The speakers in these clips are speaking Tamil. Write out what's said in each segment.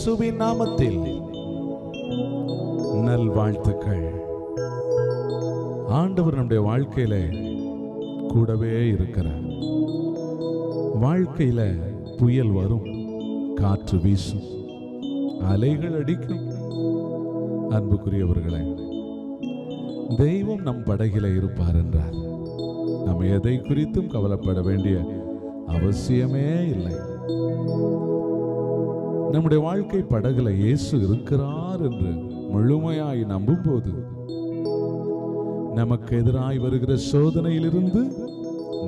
இயேசுவின் நாமத்தில் நல்வாழ்த்துக்கள். ஆண்டவர் நம்முடைய வாழ்க்கையில கூடவே இருக்கிறார். வாழ்க்கையில புயல் வரும், காற்று வீசும், அலைகள் அடிக்கும். அன்புக்குரியவர்களே, தெய்வம் நம் படகில இருப்பார் என்றார். நம்ம எதை குறித்தும் கவலைப்பட வேண்டிய அவசியமே இல்லை. நம்முடைய வாழ்க்கை படகுல இயேசு இருக்கிறார் என்று முழுமையாய் நம்பும் போது நமக்கு எதிராய் வருகிற சோதனையிலிருந்து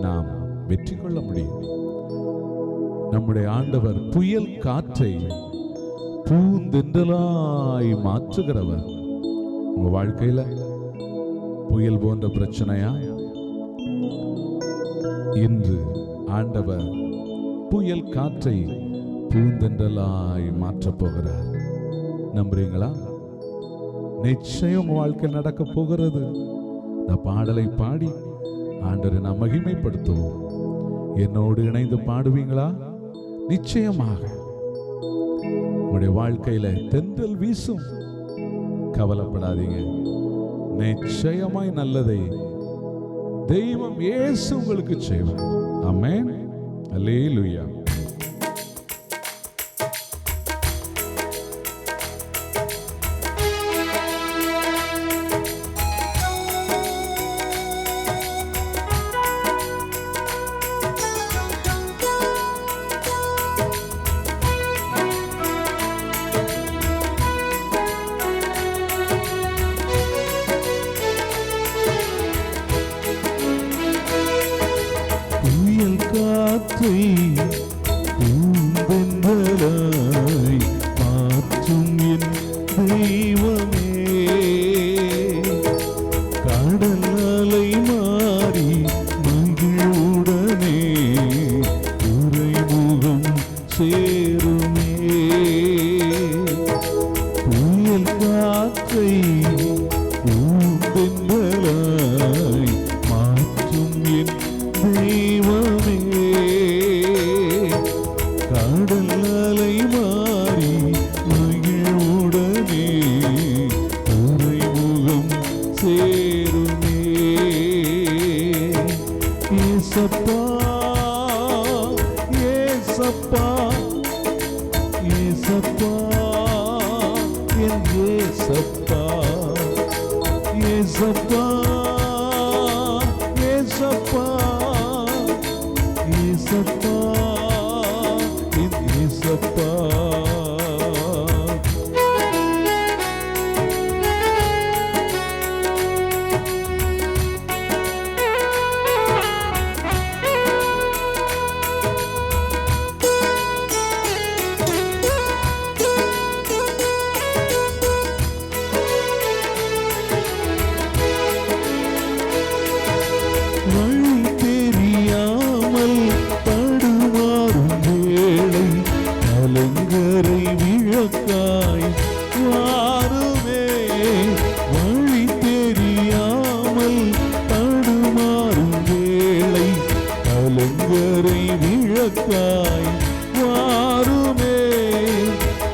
நாம் வெற்றி கொள்ள முடியும். நம்முடைய ஆண்டவர் புயல் காற்றை பூந்தென்றலாய் மாற்றுகிறவர். உங்க வாழ்க்கையில புயல் போன்ற பிரச்சனையா? இன்று ஆண்டவர் புயல் காற்றை பூந்தென்றலாய் மாற்றப் போகிறார். நம்புறீங்களா? நிச்சயம் வாழ்க்கை நடக்க போகிறது. இந்த பாடலை பாடி ஆண்டவரை நாம் மகிமைப்படுத்துவோம். என்னோடு இணைந்து பாடுவீங்களா? நிச்சயமாக உங்களுடைய வாழ்க்கையில தென்றல் வீசும். கவலைப்படாதீங்க, நிச்சயமாய் நல்லதை தெய்வம் இயேசு உங்களுக்கு செய்வார். ஆமென். அல்லேலூயா. பூந்தென்றலாய் மாற்றும் என் தெய்வமே, கடல் அலை மாறி மகிழ்வுடனே உறைமுகம் சேருமே. புயல் காற்றை பூந்தென்றலாய் மாற்றும் என் தெய்வமே, கடல் அலை மாறி மகிழ்வுடனே உறைமுகம் சேருமே. ஏசப்பா ஏசப்பா ஏசப்பா என் ஏசப்பா, ஏசப்பா ஏசப்பா ஏசப்பா என் ஏசப்பா. வழி தெரியாமல் தடுமாறும் வேளை கலங்கரை விளக்காய் வாருமே. வழி தெரியாமல் தடுமாறும் வேளை கலங்கரை விளக்காய் வாருமே.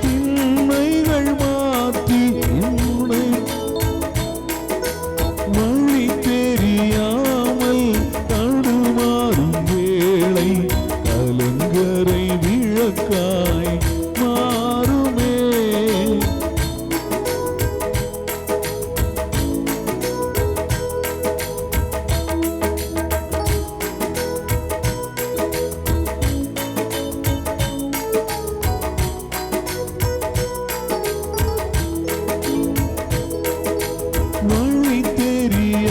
திண்மைகள் மாற்றி உன்னை வழி தெரியாமல் தடுமாறும் வேளை கலங்கரை விளக்காய் மாறுமே. வழி தெரியாமல்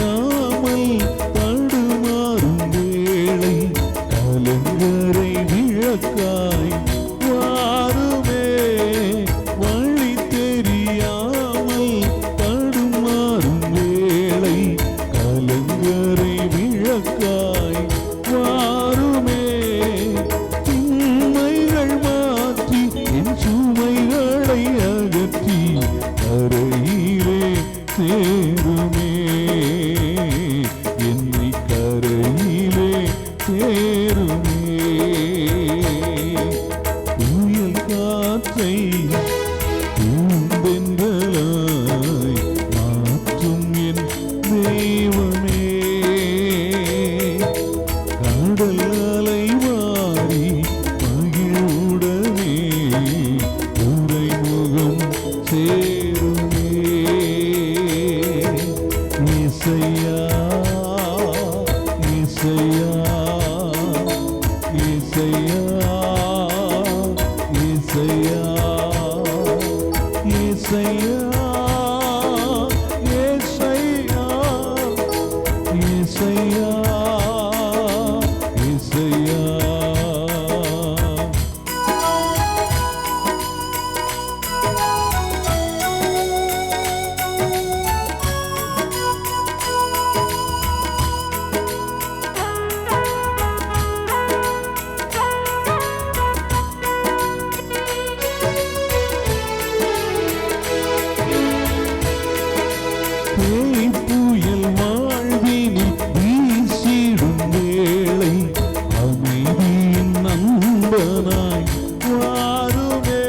ஏசையா ஏசையா ஏசையா ஏசையா ஏசையா ஏசையா ஏசையா ஏசையா. புயல் வாழ்வினில் வீசிடும் வேளை அமைதியின் நண்பனாய் வாருமே.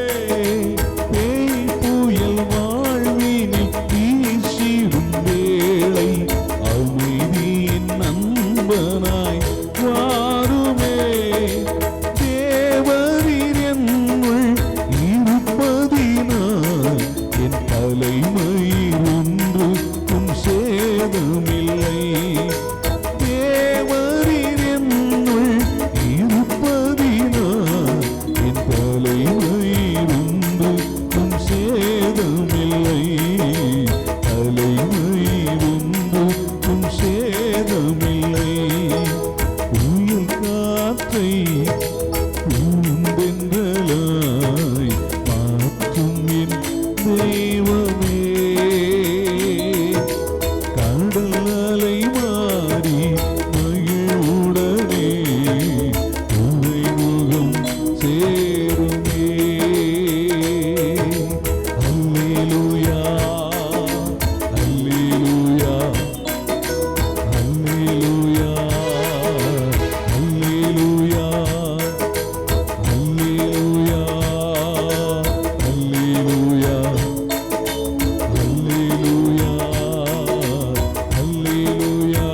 புயல் வாழ்வினில் வீசிடும் வேளை அமைதியின் நண்பனாய் வாருமே. தேவரீர் என்னுள் இருப்பதினால் என் தலைமயிர் ஒன்றுக்கும் சேதமில்லை. தேவரீர் என்னுள் இருப்பதினால் என் தலைமயிர் ஒன்றுக்கும் சேதமில்லை. தலைமயிர் ஒன்றுக்கும் சேதமில்லை. புயல் காற்றை பூந்தென்றலாய் மாற்றும் என் தெய்வமே. கடல் அலை மாறி மகிழ்வுடனே துறைமுகம் சேருமே. அல்லேலூயா அல்லேலூயா அல்லேலூயா அல்லேலூயா அல்லேலூயா அல்லேலூயா அல்லேலூயா அல்லேலூயா.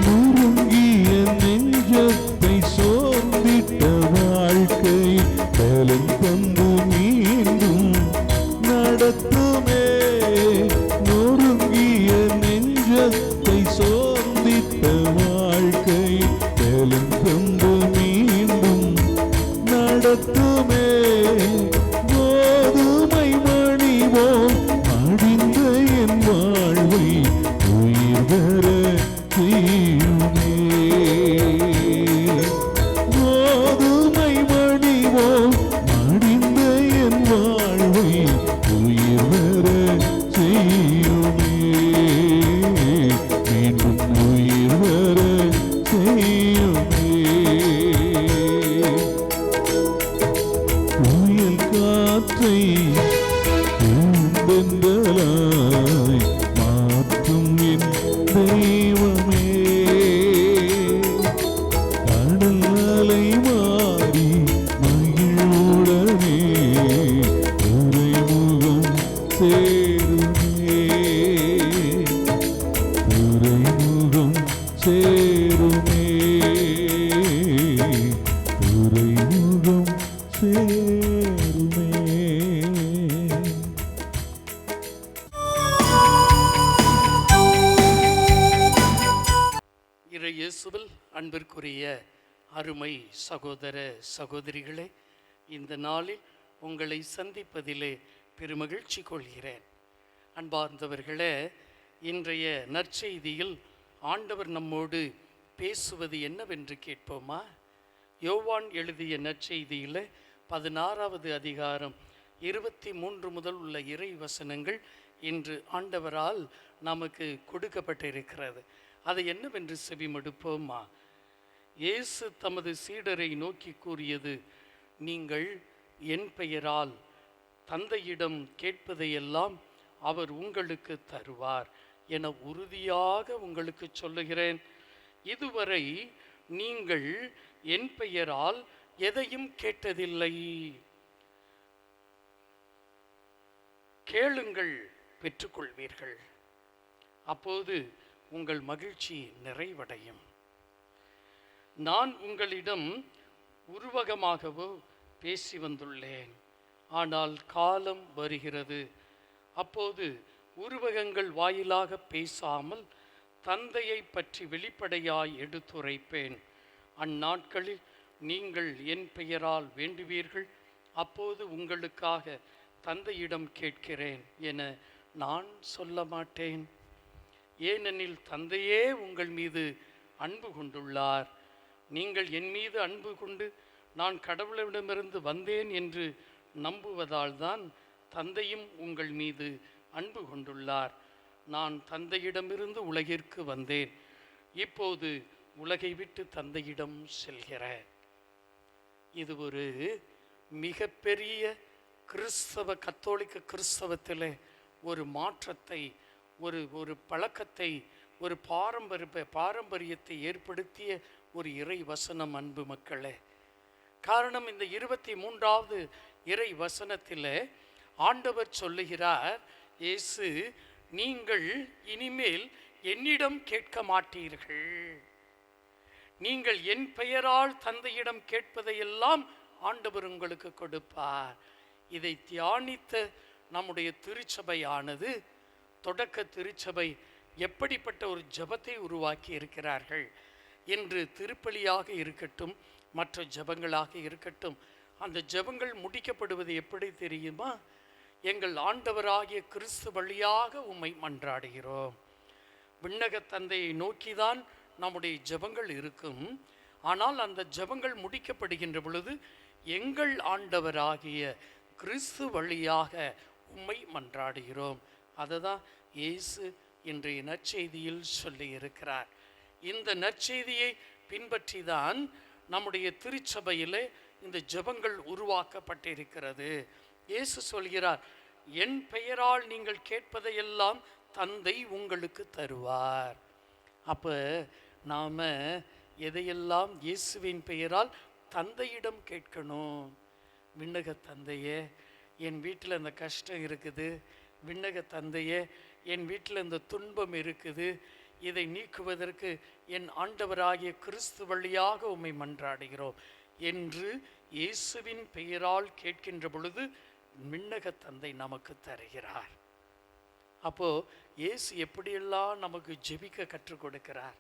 நொறுங்கிய நெஞ்சத்தை சோர்ந்திட்ட வாழ்க்கை பலன் தந்து மீண்டும் நடத்துமே. நொறுங்கிய நெஞ்சத்தை சோர்ந்திட்ட வாழ்க்கை பலன் தந்து மீண்டும் நடத்துமே. கோதுமை மணிவோ அழிந்த என் வாழ்வை உயிர் பெற செய்யுமே. கோதுமை மணிவோ அழிந்த என் வாழ்வை உயிர் பெற செய்யுமே. மீண்டும் உயிர் பெற செய்யுமே. புயல் காற்றை பூந்தென்றலாய் மாற்றும் என் தெய்வமே. கடல் அலை மாறி மகிழ்வுடனே துறைமுகம் சேருமே. துறைமுகம் சேருமே. துறைமுகம் சேருமே. இயேசுவில் அன்பிற்குரிய அருமை சகோதர சகோதரிகளே, இந்த நாளில் உங்களை சந்திப்பதிலே பெருமகிழ்ச்சி கொள்கிறேன். அன்பார்ந்தவர்களே, இன்றைய நற்செய்தியில் ஆண்டவர் நம்மோடு பேசுவது என்னவென்று கேட்போமா? யோவான் எழுதிய நற்செய்தியில் 16வது அதிகாரம் 23 முதல் உள்ள இறை வசனங்கள் இன்று ஆண்டவரால் நமக்கு கொடுக்கப்பட்டிருக்கிறது. அதை என்னவென்று செவிமடுப்போமா? இயேசு தமது சீடரை நோக்கி கூறியது, நீங்கள் என் பெயரால் தந்தையிடம் கேட்பதையெல்லாம் அவர் உங்களுக்கு தருவார் என உறுதியாக உங்களுக்கு சொல்லுகிறேன். இதுவரை நீங்கள் என் பெயரால் எதையும் கேட்டதில்லை. கேளுங்கள், பெற்றுக்கொள்வீர்கள். அப்போது உங்கள் மகிழ்ச்சி நிறைவடையும். நான் உங்களிடம் உருவகமாகவோ பேசி வந்துள்ளேன். ஆனால் காலம் வருகிறது, அப்போது உருவகங்கள் வாயிலாக பேசாமல் தந்தையை பற்றி வெளிப்படையாய் எடுத்துரைப்பேன். அந்நாட்களில் நீங்கள் என் பெயரால் வேண்டுவீர்கள், அப்போது உங்களுக்காக தந்தையிடம் கேட்கிறேன் என நான் சொல்ல மாட்டேன். ஏனெனில் தந்தையே உங்கள் மீது அன்பு கொண்டுள்ளார். நீங்கள் என் மீது அன்பு கொண்டு நான் கடவுளிடமிருந்து வந்தேன் என்று நம்புவதால் தான் தந்தையும் உங்கள் மீது அன்பு கொண்டுள்ளார். நான் தந்தையிடமிருந்து உலகிற்கு வந்தேன், இப்போது உலகை விட்டு தந்தையிடம் செல்கிறேன். இது ஒரு மிகப்பெரிய கத்தோலிக்க கிறிஸ்தவத்தில் ஒரு மாற்றத்தை, ஒரு பழக்கத்தை, ஒரு பாரம்பரியத்தை ஏற்படுத்திய ஒரு இறை வசனம். அன்பு மக்களே, காரணம் இந்த 23வது இறை வசனத்தில் ஆண்டவர் சொல்லுகிறார், இயேசு, நீங்கள் இனிமேல் என்னிடம் கேட்க மாட்டீர்கள். நீங்கள் என் பெயரால் தந்தையிடம் கேட்பதையெல்லாம் ஆண்டவர் உங்களுக்கு கொடுப்பார். இதை தியானித்த நம்முடைய திருச்சபையானது, தொடக்க திருச்சபை எப்படிப்பட்ட ஒரு ஜெபத்தை உருவாக்கி இருக்கிறார்கள் என்று திருப்பலியாக இருக்கட்டும், மற்ற ஜெபங்களாக இருக்கட்டும், அந்த ஜெபங்கள் முடிக்கப்படுவது எப்படி தெரியுமா? எங்கள் ஆண்டவராகிய கிறிஸ்து வழியாக உம்மை மன்றாடுகிறோம். விண்ணக தந்தையை நோக்கிதான் நம்முடைய ஜெபங்கள் இருக்கும். ஆனால் அந்த ஜெபங்கள் முடிக்கப்படுகின்ற பொழுது எங்கள் ஆண்டவராகிய கிறிஸ்து வழியாக உம்மை மன்றாடுகிறோம். அதுதான் இயேசு இன்றைய நற்செய்தியில் சொல்லி இருக்கிறார். இந்த நற்செய்தியை பின்பற்றி தான் நம்முடைய திருச்சபையில் இந்த ஜெபங்கள் உருவாக்கப்பட்டிருக்கிறது. இயேசு சொல்கிறார், என் பெயரால் நீங்கள் கேட்பதையெல்லாம் தந்தை உங்களுக்கு தருவார். அப்போ நாம் எதையெல்லாம் இயேசுவின் பெயரால் தந்தையிடம் கேட்கணும். விண்ணக தந்தையே, என் வீட்டில் இந்த கஷ்டம் இருக்குது. விண்ணக தந்தையே, என் வீட்டில் இந்த துன்பம் இருக்குது. இதை நீக்குவதற்கு என் ஆண்டவராகிய கிறிஸ்து வழியாக உம்மை மன்றாடுகிறோம் என்று இயேசுவின் பெயரால் கேட்கின்ற பொழுது விண்ணக தந்தை நமக்கு தருகிறார். அப்போ இயேசு எப்படியெல்லாம் நமக்கு ஜெபிக்க கற்றுக் கொடுக்கிறார்.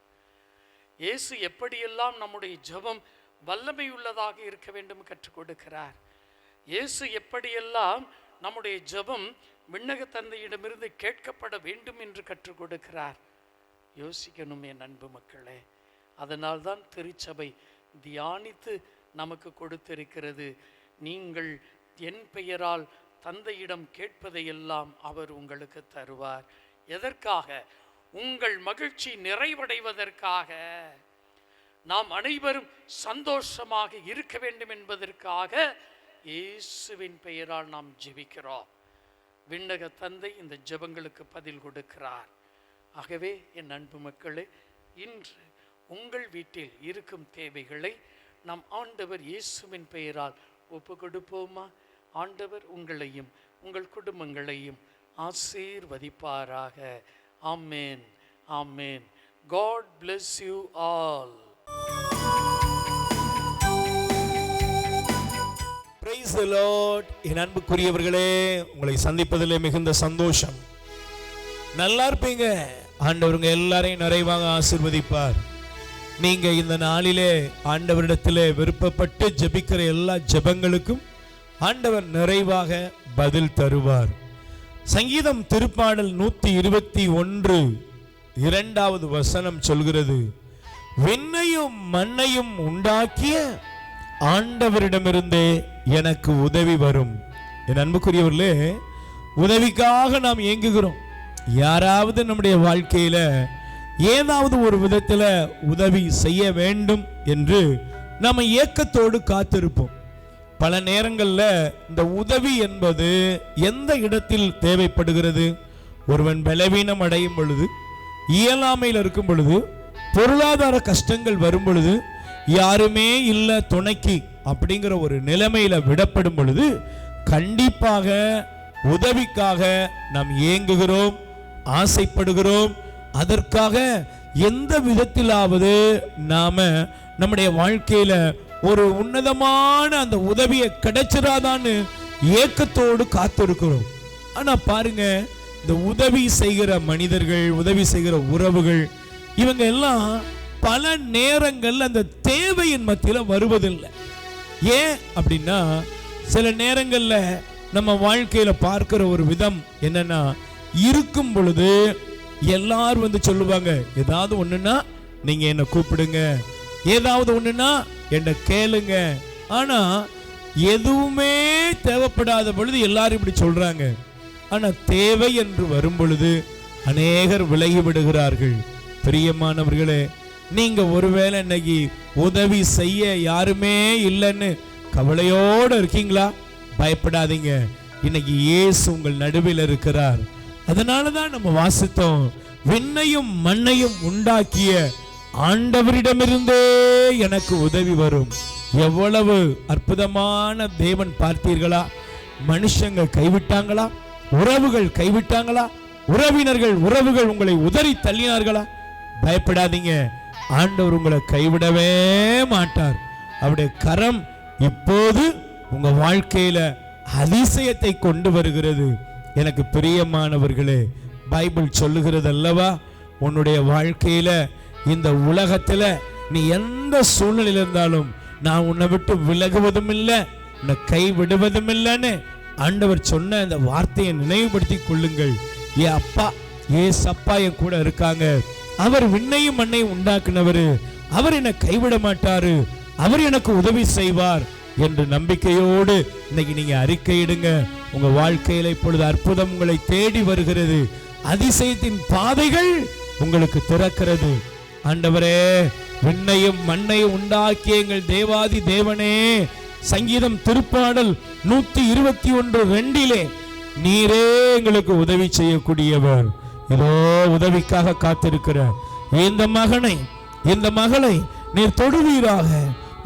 இயேசு எப்படியெல்லாம் நம்முடைய ஜெபம் வல்லமை உள்ளதாக இருக்க வேண்டும் கற்றுக் கொடுக்கிறார். இயேசு எப்படியெல்லாம் நம்முடைய ஜெபம் விண்ணக தந்தையிடமிருந்து கேட்கப்பட வேண்டும் என்று கற்றுக் கொடுக்கிறார். யோசிக்கணும் என் அன்பு மக்களே. அதனால்தான் திருச்சபை தியானித்து நமக்கு கொடுத்திருக்கிறது, நீங்கள் என் பெயரால் தந்தையிடம் கேட்பதையெல்லாம் அவர் உங்களுக்கு தருவார். எதற்காக? உங்கள் மகிழ்ச்சி நிறைவடைவதற்காக, நாம் அனைவரும் சந்தோஷமாக இருக்க வேண்டும் என்பதற்காக இயேசுவின் பெயரால் நாம் ஜெபிக்கிறோம். விண்ணக தந்தை இந்த ஜெபங்களுக்கு பதில் கொடுக்கிறார். ஆகவே என் அன்பு மக்களே, இன்று உங்கள் வீட்டில் இருக்கும் தேவைகளை நாம் ஆண்டவர் இயேசுவின் பெயரால் ஒப்பு கொடுப்போமா? ஆண்டவர் உங்களையும் உங்கள் குடும்பங்களையும் ஆசீர்வதிப்பாராக. ஆமென், ஆமென். God bless you all. Praise the Lord. என் அன்புக்குரியவர்களே, உங்களை சந்திப்பதிலே மிகுந்த சந்தோஷம். நல்லா இருப்பீங்க. ஆண்டவருங்க எல்லாரையும் நிறைவாக ஆசீர்வதிப்பார். நீங்க இந்த நாளிலே ஆண்டவரிடத்திலே விருப்பப்பட்டு ஜெபிக்கிற எல்லா ஜெபங்களுக்கும் ஆண்டவர் நிறைவாக பதில் தருவார். சங்கீதம் திருப்பாடல் 121 2வது வசனம் சொல்கிறது, விண்ணையும் மண்ணையும் உண்டாக்கிய ஆண்டவரிடமிருந்தே எனக்கு உதவி வரும். என் அன்புக்குரியவர்களே, உதவிக்காக நாம் ஏங்குகிறோம். யாராவது நம்முடைய வாழ்க்கையில ஏதாவது ஒரு விதத்துல உதவி செய்ய வேண்டும் என்று நம்ம ஏக்கத்தோடு காத்திருப்போம். பல நேரங்களில் இந்த உதவி என்பது எந்த இடத்தில் தேவைப்படுகிறது? ஒருவன் பலவீனம் அடையும் பொழுது, இயலாமையில் இருக்கும் பொழுது, பொருளாதார கஷ்டங்கள் வரும் பொழுது, யாருமே இல்லை துணைக்கு அப்படிங்கிற ஒரு நிலைமையில விடப்படும் பொழுது கண்டிப்பாக உதவிக்காக நாம் ஏங்குகிறோம், ஆசைப்படுகிறோம். அதற்காக எந்த விதத்திலாவது நாம நம்முடைய வாழ்க்கையில ஒரு உன்னதமான அந்த உதவியை கிடைச்சிடாதான்னு ஏக்கத்தோடு காத்திருக்கிறோம். ஆனா பாருங்க, இந்த உதவி செய்கிற மனிதர்கள், உதவி செய்கிற உறவுகள், இவங்க எல்லாம் பல நேரங்கள் அந்த தேவையின் மத்தியில வருவதில்லை. ஏன் அப்படின்னா, சில நேரங்கள்ல நம்ம வாழ்க்கையில பார்க்கிற ஒரு விதம் என்னன்னா, இருக்கும் பொழுது எல்லாரும் வந்து சொல்லுவாங்க, ஏதாவது ஒண்ணுன்னா நீங்க என்ன கூப்பிடுங்க, ஏதாவது ஒண்ணுன்னா என்ன கேளுங்க. ஆனா எதுவுமே தேவைப்படாத பொழுது எல்லாரும் இப்படி சொல்றாங்க. ஆனா தேவை என்று வரும் பொழுது அநேகர் விலகி விடுகிறார்கள். பிரியமானவர்களே, நீங்க ஒருவேளை இன்னைக்கு உதவி செய்ய யாருமே இல்லைன்னு கவலையோடு இருக்கீங்களா? பயப்படாதீங்க, இன்னைக்கு இயேசு உங்கள் நடுவில் இருக்கிறார். அதனாலதான் நம்ம வாசித்தோம், விண்ணையும் மண்ணையும் உண்டாக்கிய ஆண்டவரிடமிருந்தே எனக்கு உதவி வரும். எவ்வளவு அற்புதமான தேவன் பார்த்தீர்களா? மனுஷங்க கைவிட்டாங்களா? உறவுகள் கைவிட்டாங்களா? உறவுகள் உங்களை உதறி தள்ளினார்களா? பயப்படாதீங்க, ஆண்டவர் உங்களை கைவிடவே மாட்டார். அவருடைய கரம் இப்போது உங்க வாழ்க்கையில அதிசயத்தை கொண்டு வருகிறது. எனக்கு பிரியமானவர்களே, பைபிள் சொல்லுகிறது அல்லவா, உன்னுடைய வாழ்க்கையில இந்த உலகத்துல நீ எந்த சூழ்நிலையில் இருந்தாலும் நான் உன்னை விட்டு விலகுவதும் இல்லை, உன்னை கைவிடுவதும் இல்லைன்னு ஆண்டவர் சொன்ன அந்த வார்த்தையை நினைவுபடுத்தி கொள்ளுங்கள். என் அப்பா ஏசப்பா என் கூட இருக்காங்க, அவர் விண்ணையும் மண்ணையும் உண்டாக்குனவரு, அவர் என்னை கைவிட மாட்டாரு, அவர் எனக்கு உதவி செய்வார் என்று நம்பிக்கையோடு இன்னைக்கு நீங்க அறிக்கையிடுங்க. உங்க வாழ்க்கையில இப்பொழுது அற்புதம் உங்களை தேடி வருகிறது. அதிசயத்தின் பாதைகள் உங்களுக்கு திறக்கிறது. ஆண்டவரே, விண்ணையும் மண்ணையும் உண்டாக்கிய எங்கள் தேவாதி தேவனே, சங்கீதம் திருப்பாடல் 121:2 நீரே எங்களுக்கு உதவி செய்யக்கூடியவர். இதோ உதவிக்காக காத்திருக்கிற இந்த மகனை, இந்த மகளை நீர் தொடுவீராக.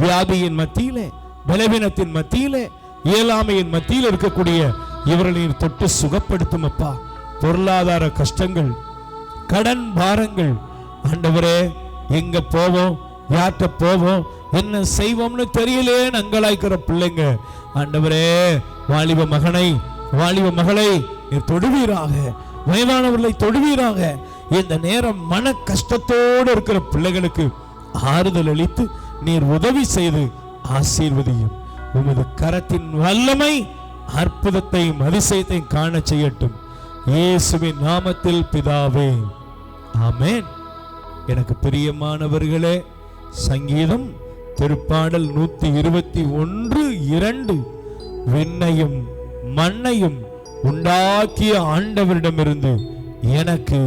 வியாதியின் மத்தியிலே, பலவீனத்தின் மத்தியிலே, இயலாமையின் மத்தியில் இருக்கக்கூடிய இவர்களை நீர் தொட்டு சுகப்படுத்தும் அப்பா. பொருளாதார கஷ்டங்கள், கடன் பாரங்கள், ஆண்டவரே எங்க போவோம், யார்கிட்ட போவோம், என்ன செய்வோம்னு தெரியலே அங்கலாய்க்கிற பிள்ளைங்க, ஆண்டவரே வாலிப மகனை, வாலிப மகளை நீர் தொடுவீராக. வயதானவர்களை தொடுவீராக. இந்த நேரம் மன கஷ்டத்தோடு இருக்கிற பிள்ளைகளுக்கு ஆறுதல் அளித்து நீர் உதவி செய்து ஆசீர்வதியும். உமது கரத்தின் வல்லமை அற்புதத்தையும் அதிசயத்தையும் காண செய்யட்டும். இயேசுவின் நாமத்தில் பிதாவே, ஆமென். எனக்கு பிரியமானவர்களே, சங்கீதம் திருப்பாடல் 121:2 விண்ணையும் மண்ணையும் உண்டாக்கிய ஆண்டவரிடமிருந்து எனக்கு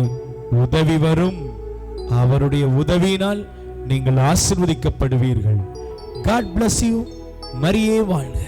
உதவி வரும். அவருடைய உதவியினால் நீங்கள் ஆசீர்வதிக்கப்படுவீர்கள். God bless you. மரியே வாழ்க.